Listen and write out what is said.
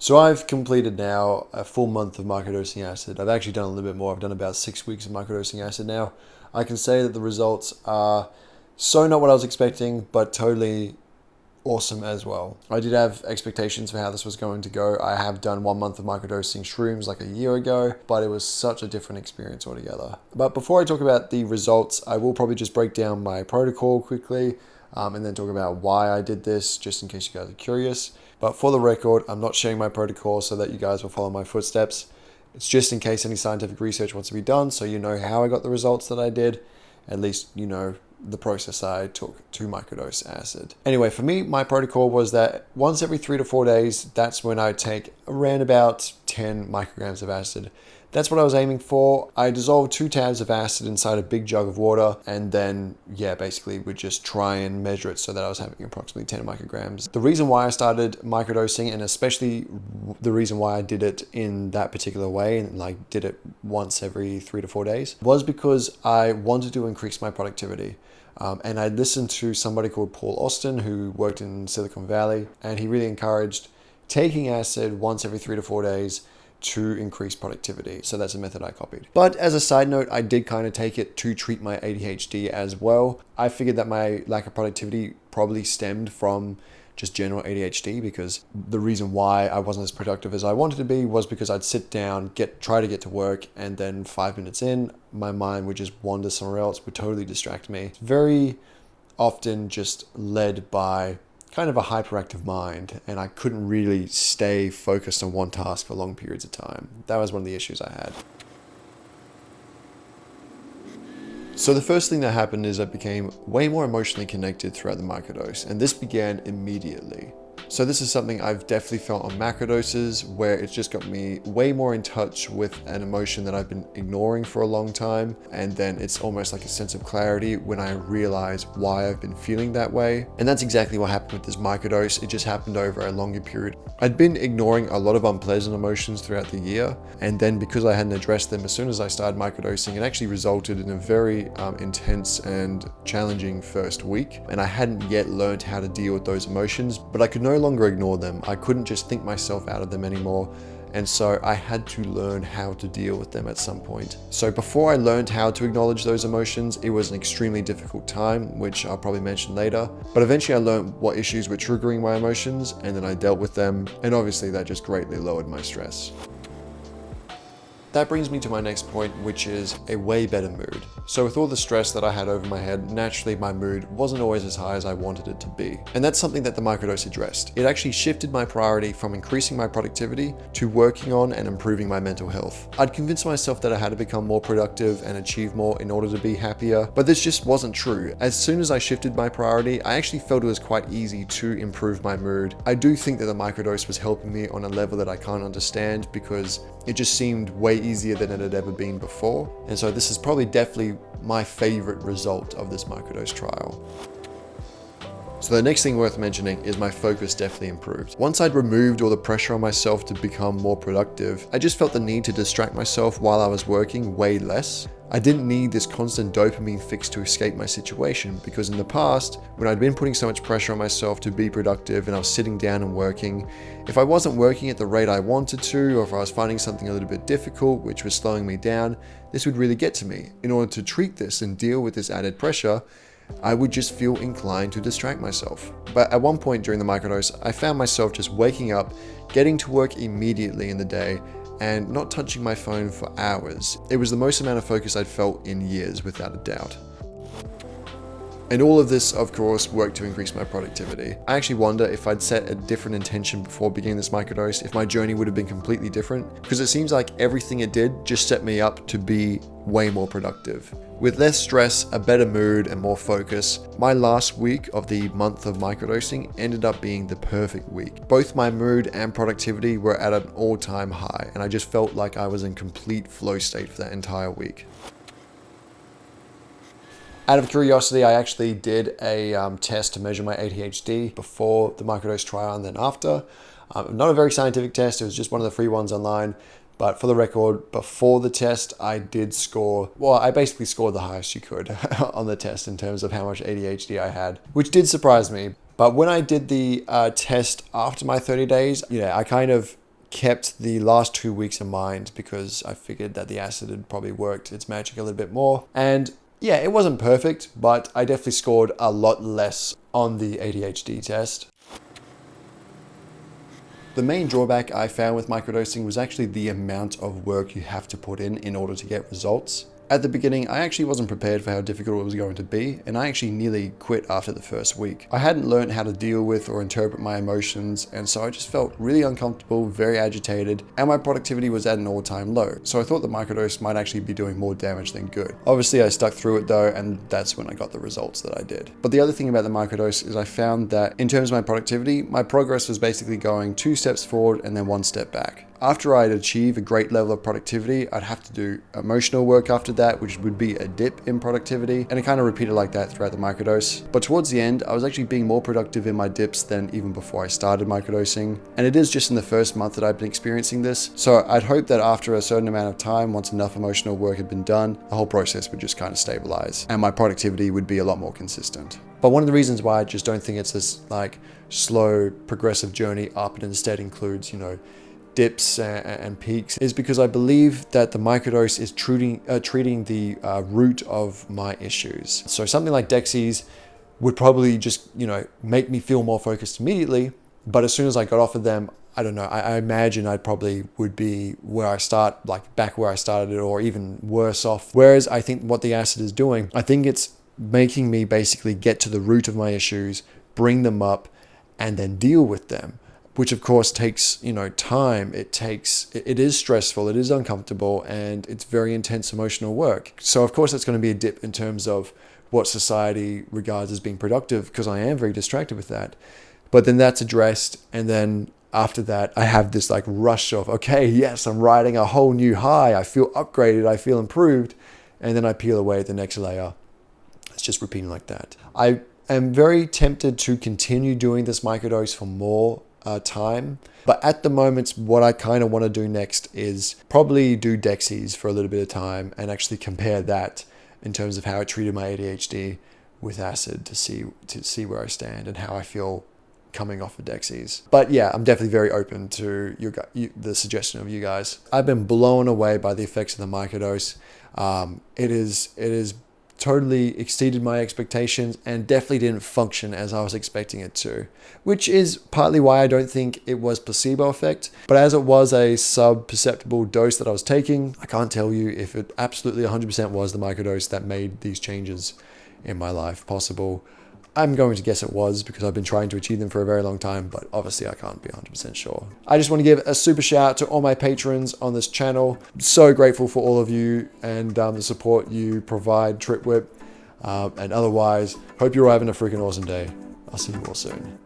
So I've completed now a full month of microdosing acid. I've actually done a little bit more. I've done about 6 weeks of microdosing acid now. I can say that the results are so not what I was expecting, but totally awesome as well. I did have expectations for how this was going to go. I have done 1 month of microdosing shrooms like a year ago, but it was such a different experience altogether. But before I talk about the results, I will probably just break down my protocol quickly, and then talk about why I did this, just in case you guys are curious. But for the record, I'm not sharing my protocol so that you guys will follow my footsteps. It's just in case any scientific research wants to be done, so you know how I got the results that I did. At least you know the process I took to microdose acid. Anyway, for me, my protocol was that once every 3 to 4 days, that's when I take around about 10 micrograms of acid. That's what I was aiming for. I dissolved 2 tabs of acid inside a big jug of water, and then, basically would just try and measure it so that I was having approximately 10 micrograms. The reason why I started microdosing, and especially the reason why I did it in that particular way, and like did it once every 3 to 4 days, was because I wanted to increase my productivity. And I listened to somebody called Paul Austin who worked in Silicon Valley, and he really encouraged taking acid once every 3 to 4 days to increase productivity. So that's a method I copied. But as a side note, I did kind of take it to treat my ADHD as well. I figured that my lack of productivity probably stemmed from just general ADHD, because the reason why I wasn't as productive as I wanted to be was because I'd sit down, try to get to work, and then 5 minutes in, my mind would just wander somewhere else, would totally distract me. Very often just led by kind of a hyperactive mind, and I couldn't really stay focused on one task for long periods of time. That was one of the issues I had. So the first thing that happened is I became way more emotionally connected throughout the microdose, and this began immediately. So this is something I've definitely felt on macrodoses, where it's just got me way more in touch with an emotion that I've been ignoring for a long time. And then it's almost like a sense of clarity when I realize why I've been feeling that way. And that's exactly what happened with this microdose. It just happened over a longer period. I'd been ignoring a lot of unpleasant emotions throughout the year. And then because I hadn't addressed them as soon as I started microdosing, it actually resulted in a very intense and challenging first week. And I hadn't yet learned how to deal with those emotions, but I could no longer ignore them. I couldn't just think myself out of them anymore. And so I had to learn how to deal with them at some point. So before I learned how to acknowledge those emotions, it was an extremely difficult time, which I'll probably mention later. But eventually I learned what issues were triggering my emotions, and then I dealt with them. And obviously that just greatly lowered my stress. That brings me to my next point, which is a way better mood. So with all the stress that I had over my head, naturally my mood wasn't always as high as I wanted it to be. And that's something that the microdose addressed. It actually shifted my priority from increasing my productivity to working on and improving my mental health. I'd convinced myself that I had to become more productive and achieve more in order to be happier, but this just wasn't true. As soon as I shifted my priority, I actually felt it was quite easy to improve my mood. I do think that the microdose was helping me on a level that I can't understand, because it just seemed way easier than it had ever been before. And so this is probably definitely my favorite result of this microdose trial. So the next thing worth mentioning is my focus definitely improved. Once I'd removed all the pressure on myself to become more productive, I just felt the need to distract myself while I was working way less. I didn't need this constant dopamine fix to escape my situation, because in the past, when I'd been putting so much pressure on myself to be productive and I was sitting down and working, if I wasn't working at the rate I wanted to, or if I was finding something a little bit difficult, which was slowing me down, this would really get to me. In order to treat this and deal with this added pressure, I would just feel inclined to distract myself. But at one point during the microdose, I found myself just waking up, getting to work immediately in the day, and not touching my phone for hours. It was the most amount of focus I'd felt in years, without a doubt. And all of this, of course, worked to increase my productivity. I actually wonder if I'd set a different intention before beginning this microdose, if my journey would have been completely different, because it seems like everything it did just set me up to be way more productive. With less stress, a better mood, and more focus, my last week of the month of microdosing ended up being the perfect week. Both my mood and productivity were at an all-time high, and I just felt like I was in complete flow state for that entire week. Out of curiosity, I actually did a test to measure my ADHD before the microdose trial and then after. Not a very scientific test, it was just one of the free ones online. But for the record, before the test, I did score, well, I basically scored the highest you could on the test in terms of how much ADHD I had, which did surprise me. But when I did the test after my 30 days, I kind of kept the last 2 weeks in mind because I figured that the acid had probably worked its magic a little bit more. And yeah, it wasn't perfect, but I definitely scored a lot less on the ADHD test. The main drawback I found with microdosing was actually the amount of work you have to put in order to get results. At the beginning, I actually wasn't prepared for how difficult it was going to be, and I actually nearly quit after the first week. I hadn't learned how to deal with or interpret my emotions, and so I just felt really uncomfortable, very agitated, and my productivity was at an all-time low. So I thought the microdose might actually be doing more damage than good. Obviously, I stuck through it though, and that's when I got the results that I did. But the other thing about the microdose is I found that in terms of my productivity, my progress was basically going 2 steps forward and then 1 step back. After I'd achieve a great level of productivity, I'd have to do emotional work after that, which would be a dip in productivity, and it kind of repeated like that throughout the microdose. But towards the end, I was actually being more productive in my dips than even before I started microdosing, and it is just in the first month that I've been experiencing this. So I'd hope that after a certain amount of time, once enough emotional work had been done, the whole process would just kind of stabilize, and my productivity would be a lot more consistent. But one of the reasons why I just don't think it's this like slow progressive journey up and instead includes, dips and peaks is because I believe that the microdose is treating the root of my issues. So something like Dexies would probably just, make me feel more focused immediately. But as soon as I got off of them, I don't know, I imagine I probably would be where I start, like back where I started or even worse off. Whereas I think what the acid is doing, I think it's making me basically get to the root of my issues, bring them up, and then deal with them. Which of course takes, time. It is stressful, it is uncomfortable, and it's very intense emotional work. So of course it's going to be a dip in terms of what society regards as being productive, because I am very distracted with that. But then that's addressed, and then after that, I have this like rush of, okay, yes, I'm riding a whole new high. I feel upgraded, I feel improved, and then I peel away at the next layer. It's just repeating like that. I am very tempted to continue doing this microdose for more time, but at the moment what I kind of want to do next is probably do Dexies for a little bit of time and actually compare that in terms of how it treated my ADHD with acid to see where I stand and how I feel coming off of Dexies. But yeah, I'm definitely very open to the suggestion of you guys. I've been blown away by the effects of the microdose. It is totally exceeded my expectations and definitely didn't function as I was expecting it to, which is partly why I don't think it was placebo effect. But as it was a sub-perceptible dose that I was taking, I can't tell you if it absolutely 100% was the microdose that made these changes in my life possible. I'm going to guess it was because I've been trying to achieve them for a very long time, but obviously I can't be 100% sure. I just want to give a super shout out to all my patrons on this channel. So grateful for all of you and the support you provide, TripWhip. And otherwise, hope you're all having a freaking awesome day. I'll see you all soon.